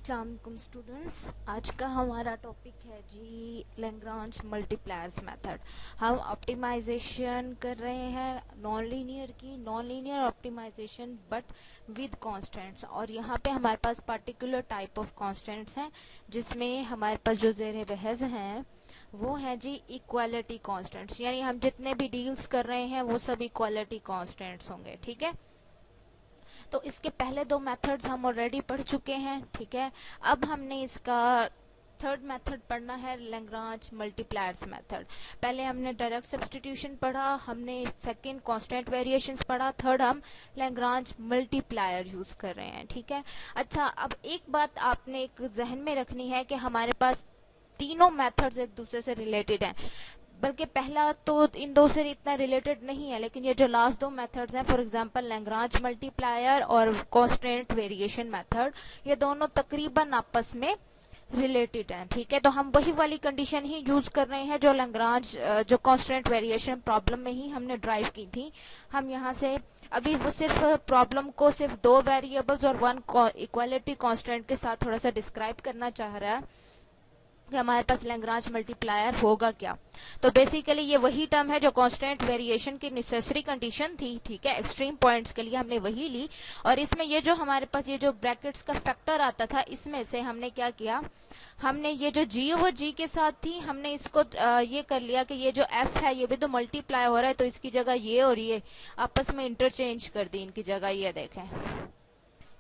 अस्सलामुअलैकुम स्टूडेंट्स। आज का हमारा टॉपिक है जी लैग्रांज मल्टीप्लायर्स मेथड। हम ऑप्टिमाइजेशन कर रहे हैं non linear optimization but with constants. और यहाँ पे हमारे पास पर्टिकुलर टाइप ऑफ कांस्टेंट्स हैं जिसमें हमारे पास जो ज़ेर बहस हैं वो है जी इक्वालिटी कांस्टेंट्स, यानी हम जितने भी डील्स कर रहे हैं वो सब इक्वालिटी कांस्टेंट्स होंगे। ठीक है, तो इसके पहले दो मेथड्स हम ऑलरेडी पढ़ चुके हैं। ठीक है, अब हमने इसका थर्ड मेथड पढ़ना है लैग्रांज मल्टीप्लायर्स मेथड। पहले हमने डायरेक्ट सब्स्टिट्यूशन पढ़ा, हमने सेकंड कांस्टेंट वेरिएशंस पढ़ा, थर्ड हम लैग्रांज मल्टीप्लायर यूज कर रहे हैं। ठीक है, अच्छा अब एक बात आपने एक जहन में रखनी है कि हमारे पास तीनों मेथड्स एक दूसरे से रिलेटेड हैं, बल्कि पहला तो इन दो से इतना रिलेटेड नहीं है, लेकिन ये जो लास्ट दो मेथड्स हैं, फॉर एग्जांपल लैग्रांज मल्टीप्लायर और कांस्टेंट वेरिएशन मेथड, ये दोनों तकरीबन आपस में रिलेटेड हैं। ठीक है, तो हम वही वाली कंडीशन ही यूज कर रहे हैं जो लैग्रांज जो कांस्टेंट वेरिएशन प्रॉब्लम में ही हमने ड्राइव की थी। हम यहाँ से अभी वो सिर्फ प्रॉब्लम को सिर्फ दो वेरिएबल्स और वन इक्वालिटी कांस्टेंट के साथ थोड़ा सा डिस्क्राइब करना चाह रहा है कि हमारे पास लैग्रांज मल्टीप्लायर होगा क्या। तो बेसिकली ये वही टर्म है जो कांस्टेंट वेरिएशन की नेसेसरी कंडीशन थी। ठीक है, एक्सट्रीम पॉइंट्स के लिए हमने वही ली, और इसमें ये जो हमारे पास ये जो ब्रैकेट्स का फैक्टर आता था, इसमें से हमने क्या किया, हमने ये जो जी ओवर जी के साथ थी, हमने इसको ये कर लिया कि ये जो एफ है ये भी तो मल्टीप्लाई हो रहा है, तो इसकी जगह ये और ये आपस में इंटरचेंज कर दी इनकी जगह। ये देखें,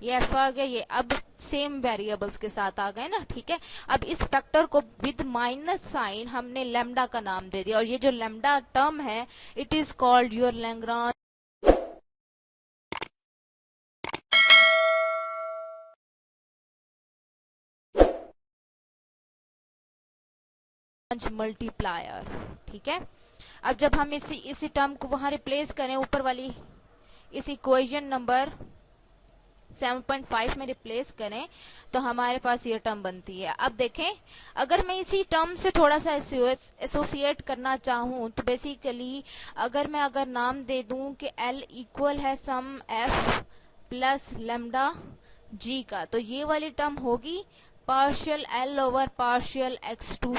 ये एफ आ गया, ये अब सेम वेरिएबल्स के साथ आ गए ना। ठीक है, अब इस फैक्टर को विद माइनस साइन हमने लैम्डा का नाम दे दिया, और ये जो लैम्डा टर्म है it is called your Lagrange multiplier. ठीक है, अब जब हम इसी टर्म को वहां रिप्लेस करें, ऊपर वाली इस इक्वेशन नंबर 7.5 में रिप्लेस करें, तो हमारे पास ये टर्म बनती है। अब देखें, अगर मैं इसी टर्म से थोड़ा सा एसोसिएट करना चाहूं, तो बेसिकली अगर नाम दे दूं कि L इक्वल है सम F प्लस लेमडा G का, तो ये वाली टर्म होगी partial L over partial x2।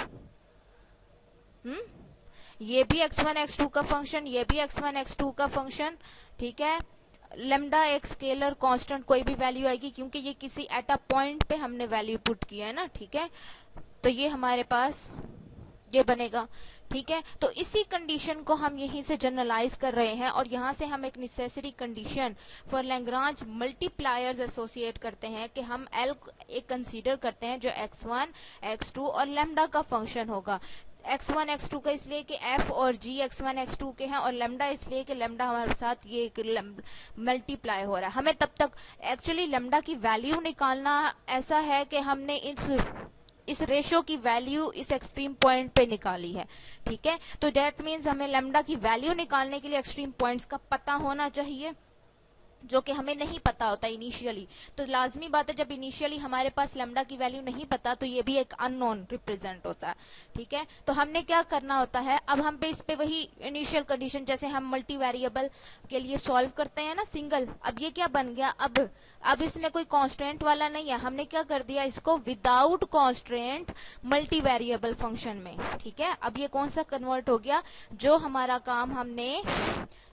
ये भी x1 x2 का फंक्शन, ये भी x1 x2 का फंक्शन। ठीक है, लेमडा एक स्केलर कांस्टेंट कोई भी वैल्यू आएगी, क्योंकि ये किसी एट अ पॉइंट पे हमने वैल्यू पुट किया है ना। ठीक है, तो ये हमारे पास ये बनेगा। ठीक है, तो इसी कंडीशन को हम यहीं से जनरलाइज कर रहे हैं, और यहां से हम एक necessary condition for Lagrange multipliers associate करते हैं कि हम L एक कंसीडर करते हैं जो x1 x2 और लेमडा का फंक्शन होगा। x1 x2 का इसलिए कि f और g x1 x2 के हैं, और लेमडा इसलिए कि लेमडा हमारे साथ ये मल्टीप्लाई हो रहा है। हमें तब तक एक्चुअली लेमडा की वैल्यू निकालना ऐसा है कि हमने इस रेशो की वैल्यू इस एक्सट्रीम पॉइंट पे निकाली है। ठीक है, तो दैट मीन्स हमें लेमडा की वैल्यू निकालने के लिए एक्सट्रीम पॉइंट्स का पता होना चाहिए, जो कि हमें नहीं पता होता इनिशियली। तो लाजमी बात है, जब इनिशियली हमारे पास लेमडा की वैल्यू नहीं पता, तो ये भी एक अननोन रिप्रेजेंट होता है। ठीक है, तो हमने क्या करना होता है, अब हम पे इस पे वही इनिशियल कंडीशन जैसे हम मल्टी वेरिएबल के लिए सॉल्व करते हैं ना सिंगल। अब ये क्या बन गया, अब इसमें कोई कांस्टेंट वाला नहीं है, हमने क्या कर दिया इसको without constant multi variable function में। ठीक है, अब ये कौन सा कन्वर्ट हो गया, जो हमारा काम हमने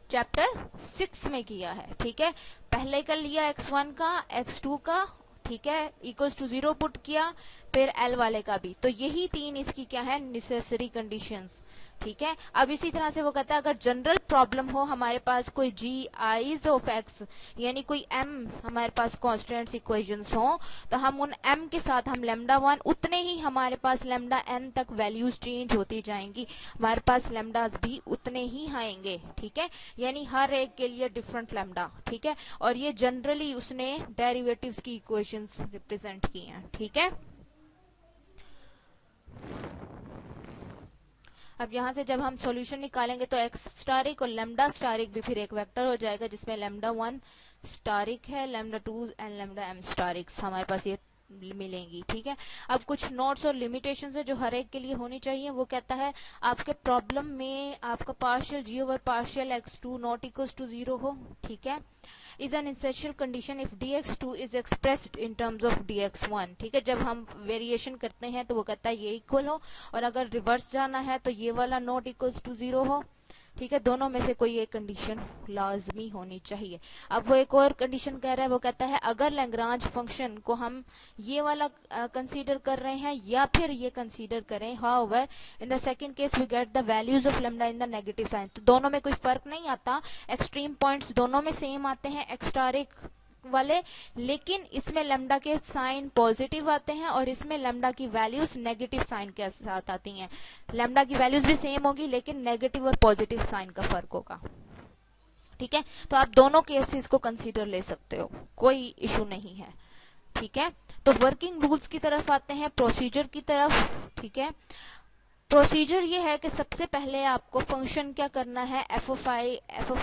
चैप्टर 6 में किया है। ठीक है, पहले कर लिया x1 का x2 का, ठीक है, इक्वल्स टू 0 पुट किया, फिर L वाले का भी। तो यही तीन इसकी क्या है नेसेसरी कंडीशंस। ठीक है, अब इसी तरह से वो कहता है अगर जनरल प्रॉब्लम हो, हमारे पास कोई g i's ऑफ x यानी कोई m हमारे पास कांस्टेंट्स इक्वेशंस हो, तो हम उन m के साथ हम लेमडा 1 उतने ही हमारे पास लेमडा n तक वैल्यूज चेंज होती जाएंगी, हमारे पास लेमडास भी उतने ही आएंगे। ठीक है, यानी हर एक के लिए डिफरेंट लेमडा। ठीक है, और ये जनरली उसने डेरिवेटिव्स की इक्वेशंस रिप्रेजेंट की हैं। ठीक है, अब यहाँ से जब हम सॉल्यूशन निकालेंगे तो x स्टारिक और लेमडा स्टारिक भी फिर एक वेक्टर हो जाएगा, जिसमें लेमडा 1 स्टारिक है, लेमडा 2 एंड लेमडा m स्टारिक हमारे पास ये मिलेंगी। ठीक है, अब कुछ नोट्स और लिमिटेशंस है जो हर एक के लिए होनी चाहिए। वो कहता है आपके प्रॉब्लम में आपका partial g over partial x2 not equals to 0 हो। ठीक है, is an essential condition if dx2 is expressed in terms of dx1। ठीक है, जब हम वेरिएशन करते हैं तो वो कहता है ये इक्वल हो, और अगर रिवर्स जाना है तो ये वाला नॉट इक्वल्स टू 0 हो। ठीक है, दोनों में से कोई एक कंडीशन लाजमी होनी चाहिए। अब वो एक और कंडीशन कह रहा है, वो कहता है अगर लैग्रांज फंक्शन को हम ये वाला कंसीडर कर रहे हैं या फिर ये कंसीडर करें, however in the second case we get the values of lambda in the negative sign. तो दोनों में कोई फर्क नहीं आता, एक्सट्रीम पॉइंट्स दोनों में सेम आते हैं एक्स्टारिक वाले, लेकिन इसमें लैम्डा के साइन पॉजिटिव आते हैं और इसमें लैम्डा की वैल्यूज नेगेटिव साइन के साथ आती हैं। लैम्डा की वैल्यूज भी सेम होगी लेकिन नेगेटिव और पॉजिटिव साइन का फर्क होगा। ठीक है, तो आप दोनों केसेस को कंसीडर ले सकते हो, कोई इशू नहीं है। ठीक है, तो वर्किंग रूल्स की तरफ आते हैं, प्रोसीजर की तरफ। ठीक है, प्रोसीजर ये है कि सबसे पहले आपको फंक्शन क्या करना है, एफ ऑफ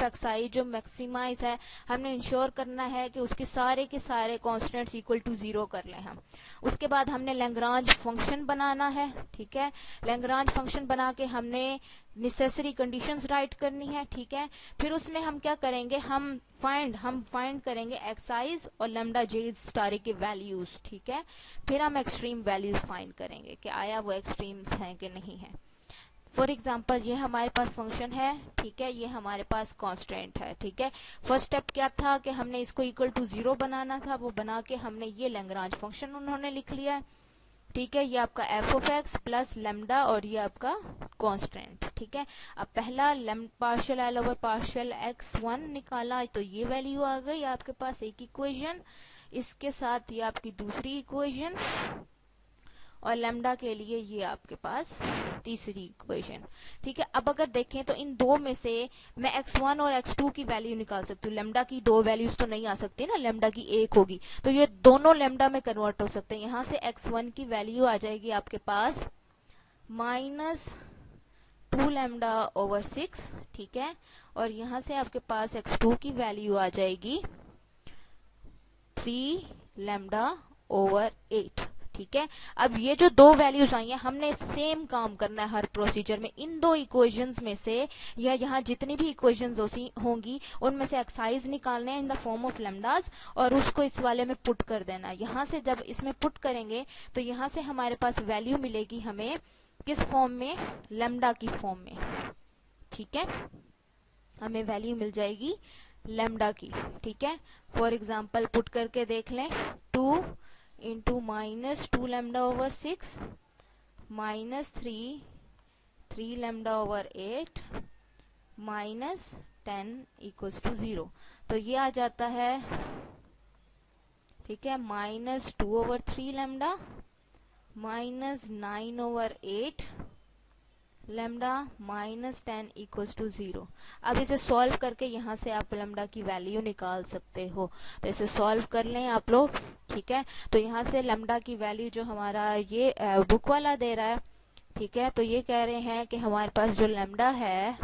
एक्स आई जो मैक्सिमाइज है, हमने इंश्योर करना है कि उसके सारे के सारे कॉन्स्टेंट्स इक्वल टू 0 कर लें हम। उसके बाद हमने लैग्रांज फंक्शन बनाना है। ठीक है, लैग्रांज फंक्शन बना के हमने नेसेसरी कंडीशंस राइट करनी है। ठीक है, फिर उसमें हम क्या करेंगे, हम फाइंड करेंगे एक्साइज और लैम्डा जे स्टार के वैल्यूज। ठीक है, फिर हम एक्सट्रीम वैल्यूज फाइंड करेंगे कि आया वो एक्सट्रीम्स हैं कि नहीं है। फॉर एग्जाम्पल ये हमारे पास फंक्शन है। ठीक है, ये हमारे पास कांस्टेंट है। ठीक है, फर्स्ट स्टेप क्या था कि हमने इसको इक्वल टू 0 बनाना था, वो बना के हमने ये लैग्रांज फंक्शन उन्होंने लिख लिया है। ठीक है, ये आपका F of x plus lambda और ये आपका कांस्टेंट। ठीक है, अब पहला partial L over partial x1 निकाला तो ये वैल्यू आ गई आपके पास एक इक्वेशन, इसके साथ ये आपकी दूसरी इक्वेशन, और लैम्डा के लिए ये आपके पास तीसरी इक्वेशन। ठीक है, अब अगर देखें तो इन दो में से मैं x1 और x2 की वैल्यू निकाल सकती हूँ। लैम्डा की दो वैल्यूज तो नहीं आ सकती ना, लैम्डा की एक होगी, तो ये दोनों लैम्डा में कन्वर्ट हो सकते हैं। यहां से x1 की वैल्यू आ जाएगी आपके पास -2 लैम्डा ओवर 6। ठीक है, और यहां से आपके पास x2 की वैल्यू आ जाएगी 3 लैम्डा ओवर 8। ठीक है, अब ये जो दो वैल्यूज आई हैं, हमने सेम काम करना है हर प्रोसीजर में। इन दो इक्वेशंस में से या यहाँ जितनी भी इक्वेशंस होंगी उनमें से एक्साइज निकालने हैं इन द फॉर्म ऑफ लैम्डास, और उसको इस वाले में पुट कर देना। यहाँ से जब इसमें पुट करेंगे तो यहाँ से हमारे पास वैल्यू मिलेगी हमें किस फॉर्म में, लैम्डा की फॉर्म में। ठीक है, हमें वैल्यू मिल जाएगी लैम्डा की। ठीक है, फॉर एग्जाम्पल पुट करके देख लें, 2 into -2 lambda over 6 -3 lambda over 8 -10 equals to 0। तो ये आ जाता है, ठीक है, -2 over 3 lambda -9 over 8 lambda -10 equals to 0। अब इसे सॉल्व करके यहाँ से आप लैम्डा की वैल्यू निकाल सकते हो, तो इसे सॉल्व कर लें आप लोग। ठीक है, तो यहाँ से लैम्डा की वैल्यू जो हमारा ये बुक वाला दे रहा है, ठीक है, तो ये कह रहे हैं कि हमारे पास जो लैम्डा है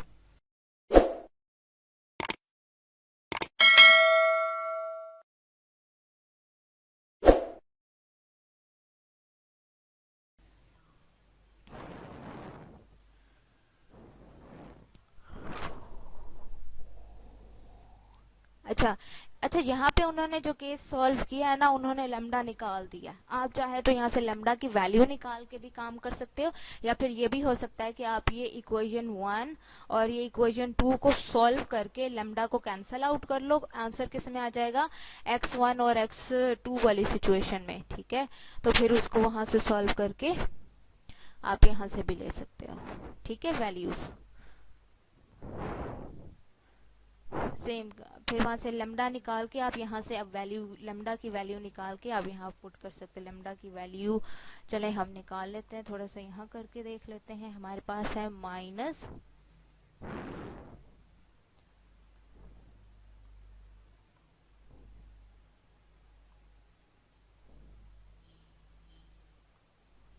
अच्छा, यहाँ पे उन्होंने जो केस सॉल्व किया है ना, उन्होंने लैम्डा निकाल दिया। आप चाहे तो यहाँ से लैम्डा की वैल्यू निकाल के भी काम कर सकते हो, या फिर ये भी हो सकता है कि आप ये इक्वेशन 1 और ये इक्वेशन 2 को सॉल्व करके लैम्डा को कैंसल आउट कर लो। आंसर किस में आ जाएगा, x1 और x2 वाली सिचुएशन में। ठीक है, तो फिर उसको वहां से सॉल्व करके आप यहाँ से भी ले सकते हो। ठीक है, वैल्यूज सेम, फिर वहां से लैम्डा निकाल के आप यहाँ से अब वैल्यू, लैम्डा की वैल्यू निकाल के आप यहाँ पुट कर सकते हैं। लैम्डा की वैल्यू चले हम निकाल लेते हैं, थोड़ा सा यहाँ करके देख लेते हैं। हमारे पास है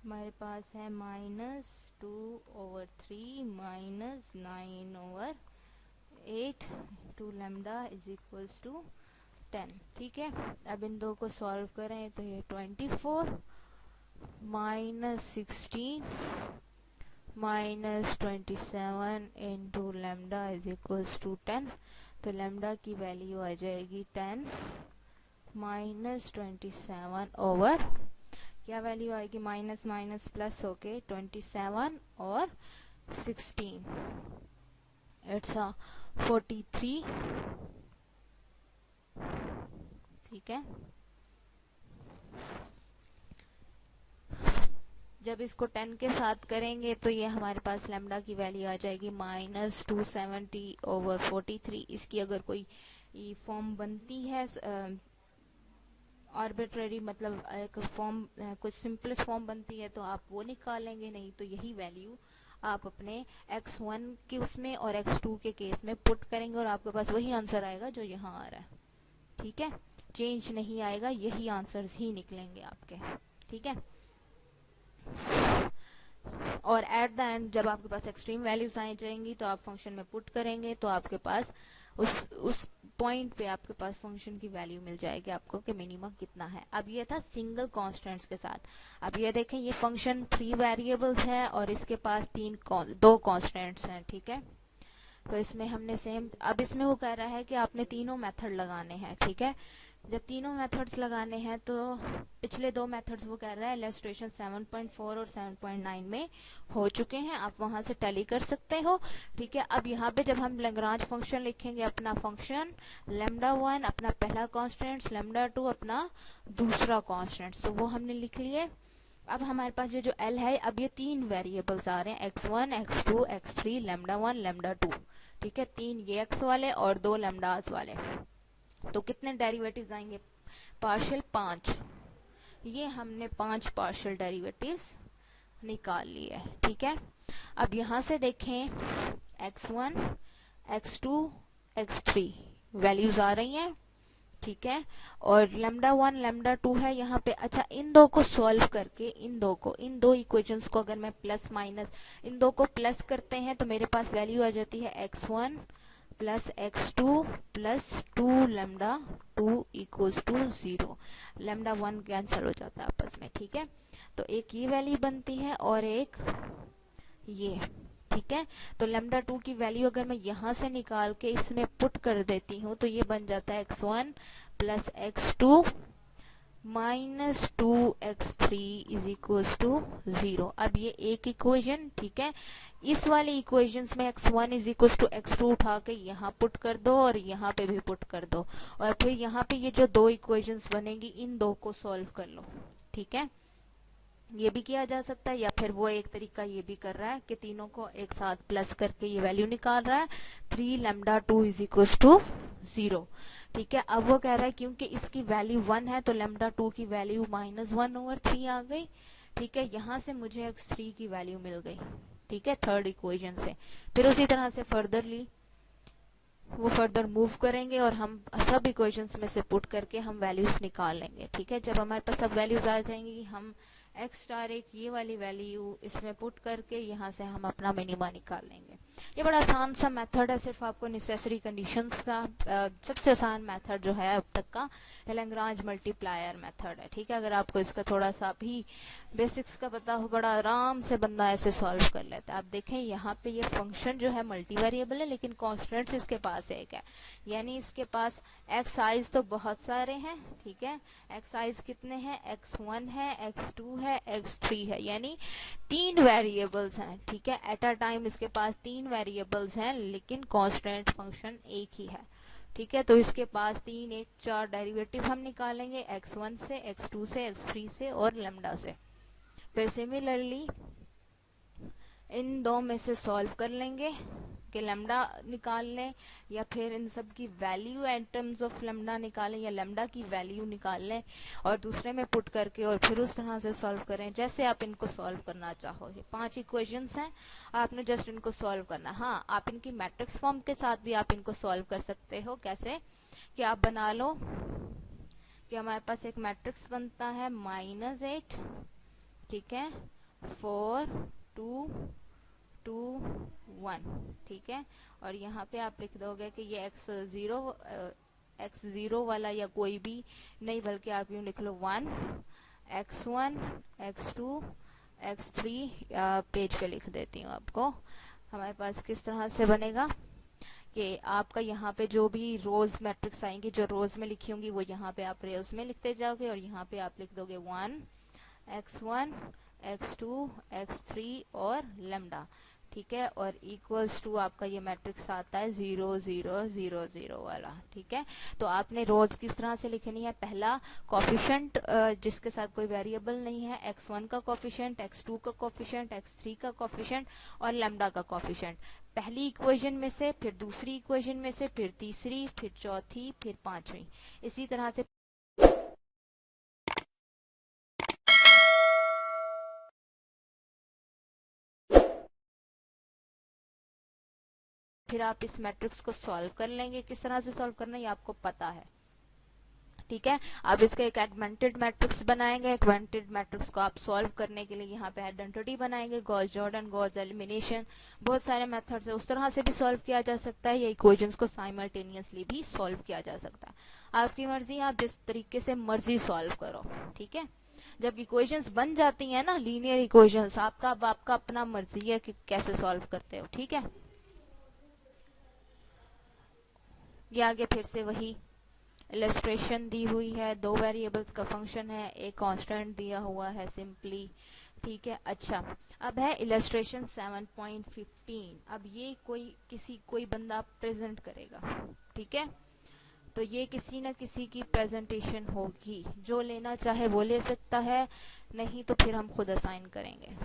हमारे पास है -2 over 3 -9 over 8 2 lambda is equals to 10। ठीक है, अब इन दो को सॉल्व करें तो ये 24 minus 16 minus 27 into lambda is equals to 10। तो लेमडा की वैल्यू आ जाएगी 10 माइनस 27 ओवर, क्या वैल्यू आएगी, माइनस माइनस प्लस होके 27 और 16, इट्स 43। ठीक है, जब इसको 10 के साथ करेंगे तो ये हमारे पास लेमडा की वैल्यू आ जाएगी माइनस 270 ओवर 43। इसकी अगर कोई फॉर्म बनती है आर्बिट्रेरी, मतलब एक फॉर्म, कुछ सिंपलेस्ट फॉर्म बनती है तो आप वो निकालेंगे, नहीं तो यही वैल्यू आप अपने x1 के उसमें और x2 के केस में पुट करेंगे और आपके पास वही आंसर आएगा जो यहाँ आ रहा है। ठीक है, चेंज नहीं आएगा, यही आंसर्स ही निकलेंगे आपके। ठीक है, और एट द एंड जब आपके पास एक्सट्रीम वैल्यूज आ जाएंगी तो आप फंक्शन में पुट करेंगे तो आपके पास उस पॉइंट पे आपके पास फंक्शन की वैल्यू मिल जाएगी आपको कि मिनिमम कितना है। अब ये था सिंगल कॉन्स्टेंट्स के साथ। अब ये देखें, ये फंक्शन 3 वेरिएबल्स है और इसके पास 2 कॉन्स्टेंट्स हैं। ठीक है, तो इसमें हमने सेम, अब इसमें वो कह रहा है कि आपने तीनों मेथड लगाने हैं। ठीक है, जब तीनों मेथड्स लगाने हैं तो पिछले 2 मेथड्स वो कह रहा है इलस्ट्रेशन 7.4 और 7.9 में हो चुके हैं, आप वहां से टैली कर सकते हो। ठीक है, अब यहाँ पे जब हम लैग्रांज फंक्शन लिखेंगे, अपना फंक्शन λ1 अपना पहला कॉन्स्टेंट, λ2 अपना दूसरा कॉन्स्टेंट, तो वो हमने लिख लिए। अब हमारे पास ये जो L है, अब ये 3 वेरिएबल्स आ रहे हैं, x1 x2 x3 λ1 λ2। ठीक है, 3 ये x वाले और 2 लैम्डास वाले, तो कितने डेरिवेटिव्स आएंगे, पार्शियल 5। ये हमने 5 पार्शियल डेरिवेटिव्स निकाल लिए। ठीक है, अब यहां से देखें x1 x2 x3 वैल्यूज आ रही हैं। ठीक है, और λ1 λ2 है यहाँ पे। अच्छा, इन दो को सॉल्व करके, इन दो इक्वेशंस को अगर मैं प्लस माइनस इन दो को प्लस करते हैं तो मेरे पास वैल्यू आ जाती है x1 plus x2 plus 2 λ2 equals to 0। λ1 cancel हो जाता है आपस में। ठीक है, तो एक ये वैल्यू बनती है और एक ये। ठीक है, तो λ2 की वैल्यू अगर मैं यहां से निकाल के इसमें पुट कर देती हूँ तो ये बन जाता है x1 plus x2 minus 2x3 is equals to 0। अब ये एक इक्वेशन। ठीक है, इस वाली इक्वेशंस में x1 is equals to x2 उठा के यहाँ पुट कर दो और यहाँ पे भी पुट कर दो, और फिर यहाँ पे ये जो 2 इक्वेशंस बनेगी इन 2 को सॉल्व कर लो। ठीक है, ये भी किया जा सकता है, या फिर वो एक तरीका ये भी कर रहा है कि तीनों को एक साथ प्लस करके ये वैल्यू निकाल रहा है, 3 λ2 इज इक्वल टू 0। ठीक है, अब वो कह रहा है क्योंकि इसकी वैल्यू 1 है तो λ2 की वैल्यू -1 ओवर 3 आ गई। ठीक है, यहां से मुझे x3 की वैल्यू मिल गई। ठीक है, थर्ड इक्वेशन से। फिर उसी तरह से फर्दरली वो फर्दर मूव करेंगे और हम सब इक्वेशंस में से पुट करके हम वैल्यूज निकाल लेंगे। ठीक है, जब हमारे पास सब वैल्यूज आ जाएंगी, हम x स्टार एक ये वाली वैल्यू इसमें पुट करके यहाँ से हम अपना मिनिमा निकाल लेंगे। ये बड़ा आसान सा मेथड है, सिर्फ आपको नेसेसरी कंडीशंस का सबसे आसान मेथड जो है अब तक का लैग्रांज मल्टीप्लायर मेथड है। ठीक है, अगर आपको इसका थोड़ा सा भी बेसिक्स का पता हो, बड़ा आराम से बंदा ऐसे सॉल्व कर लेता है। आप देखें यहाँ पे ये फंक्शन जो है मल्टी वेरिएबल है लेकिन कॉन्स्टेंट्स इसके पास एक है, यानी इसके पास एक्स आइज तो बहुत सारे हैं। ठीक है, एक्स आइज कितने हैं, x1 है, x2 है, x3 है, यानी 3 वेरिएबल्स हैं। ठीक है, एट अ टाइम इसके पास 3 वेरिएबल्स हैं लेकिन कांस्टेंट फंक्शन एक ही है। ठीक है, तो इसके पास 3 1 4 डेरिवेटिव हम निकालेंगे, x1 से, x2 से, x3 से और लैम्डा से। फिर सिमिलरली इन दो में से सॉल्व कर लेंगे कि लैम्डा निकाल लें, या फिर इन सब की value in terms of lambda निकालें, या लैम्डा की वैल्यू निकाल लें और दूसरे में पुट करके और फिर उस तरह से सॉल्व करें जैसे आप इनको सॉल्व करना चाहो। ये 5 इक्वेशंस हैं, आपने जस्ट इनको सॉल्व करना। हाँ, आप इनकी मैट्रिक्स फॉर्म के साथ भी आप इनको सॉल्व कर सकते हो। कैसे कि आप बना लो कि हमारे पास एक मैट्रिक्स बनता है -8, ठीक है, 4 2 2 1। ठीक है, और यहाँ पे आप लिख दोगे कि ये x0 x0 वाला या कोई भी नहीं, बल्कि आप यूं लिख लो 1 x1 x2 x3, पेज पे लिख देती हूँ आपको। हमारे पास किस तरह से बनेगा कि आपका यहाँ पे जो भी रोज मैट्रिक्स आएंगी, जो रोज में लिखी होंगी वो यहाँ पे आप रोज में लिखते जाओगे, और यहाँ पे आप लिख दोगे 1 x1 x2 x3 और लेमडा, ठीक है। और इक्वल्स टू आपका ये मैट्रिक्स आता है 0 0 0 0 वाला, ठीक है। तो आपने रोज किस तरह से लिखनी है, पहला कोफिशिएंट जिसके साथ कोई वेरिएबल नहीं है, x1 का कोफिशिएंट, x2 का कोफिशिएंट, x3 का कोफिशिएंट और लेमडा का कोफिशिएंट, पहली इक्वेशन में से, फिर दूसरी इक्वेशन में से, फिर तीसरी, फिर चौथी, फिर पांचवी, इसी तरह से फिर आप इस मैट्रिक्स को सॉल्व कर लेंगे। किस तरह से सॉल्व करना है ये आपको पता है, ठीक है। अब इसका एक एगमेंटेड मैट्रिक्स बनाएंगे। एगमेंटेड मैट्रिक्स को आप सॉल्व करने के लिए यहाँ पे आइडेंटिटी बनाएंगे, गॉस जॉर्डन, गॉस एलिमिनेशन, बहुत सारे मेथड्स है, उस तरह से भी सॉल्व किया जा सकता है, या इक्वेशंस को साइमल्टेनियसली भी सॉल्व किया जा सकता है। आपकी मर्जी, आप जिस तरीके से मर्जी सॉल्व करो, ठीक है। जब इक्वेशंस बन जाती है ना, लीनियर इक्वेशंस, आपका अपना मर्जी है कि कैसे सॉल्व करते हो, ठीक है। ये आगे फिर से वही इलस्ट्रेशन दी हुई है, दो वेरिएबल्स का फंक्शन है, एक कांस्टेंट दिया हुआ है सिंपली, ठीक है। अच्छा, अब है इलस्ट्रेशन 7.15। अब ये कोई बंदा प्रेजेंट करेगा, ठीक है। तो ये किसी न किसी की प्रेजेंटेशन होगी, जो लेना चाहे वो ले सकता है, नहीं तो फिर हम खुद असाइन करेंगे,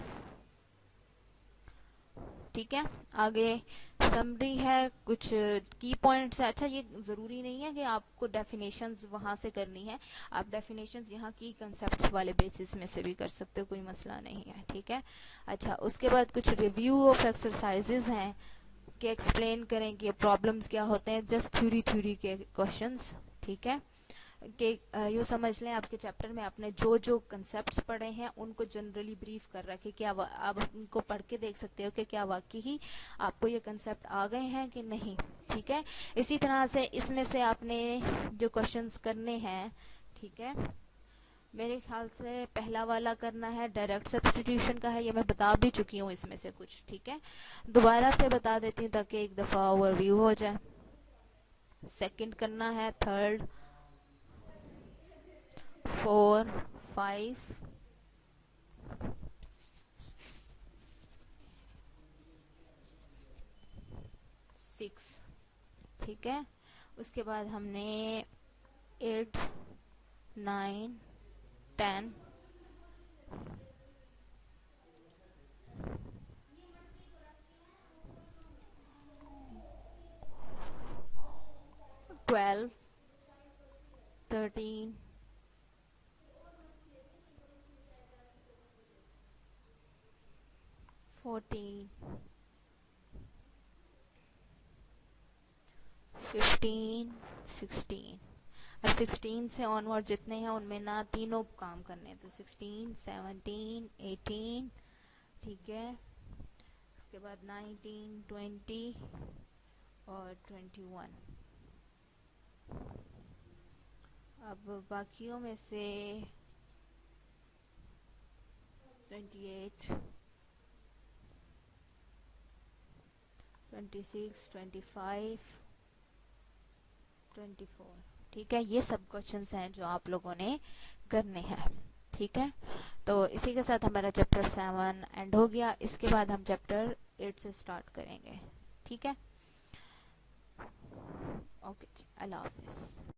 ठीक है। आगे समरी है, कुछ की पॉइंट्स है। अच्छा, ये जरूरी नहीं है कि आपको डेफिनेशंस वहां से करनी है, आप डेफिनेशंस यहाँ की कंसेप्ट्स वाले बेसिस में से भी कर सकते हो, कोई मसला नहीं है, ठीक है। अच्छा, उसके बाद कुछ रिव्यू ऑफ एक्सरसाइजेज हैं कि एक्सप्लेन करें कि प्रॉब्लम्स क्या होते हैं, जस्ट थ्योरी के क्वेश्चंस, ठीक है। कि यूँ समझ लें आपके चैप्टर में आपने जो जो कंसेप्ट्स पढ़े हैं उनको जनरली ब्रीफ कर रखे, क्या आप उनको पढ़ के देख सकते हो कि क्या वाकई ही आपको ये कंसेप्ट आ गए हैं कि नहीं, ठीक है। इसी तरह से इसमें से आपने जो क्वेश्चंस करने हैं, ठीक है, मेरे ख्याल से पहला वाला करना है डायरेक्ट सब्स्टिट्यूशन का है, ये मैं बता भी चुकी हूँ इसमें से कुछ, ठीक है। दोबारा से बता देती हूँ ताकि एक दफा ओवरव्यू हो जाए। सेकंड करना है, थर्ड, 4 5 6, ठीक है। उसके बाद हमने 8 9 10 12 13 14 15 16। अब 16 से ऑनवर्ड जितने हैं उनमें ना तीनों काम करने, तो 16 17 18, ठीक है। उसके बाद 19 20 और 21। अब बाकियों में से 28 26 25 24, ठीक है। ये सब क्वेश्चंस हैं जो आप लोगों ने करने हैं, ठीक है। तो इसी के साथ हमारा चैप्टर 7 एंड हो गया। इसके बाद हम चैप्टर 8 से स्टार्ट करेंगे, ठीक है। ओके जी, अल्लाह हाफिज।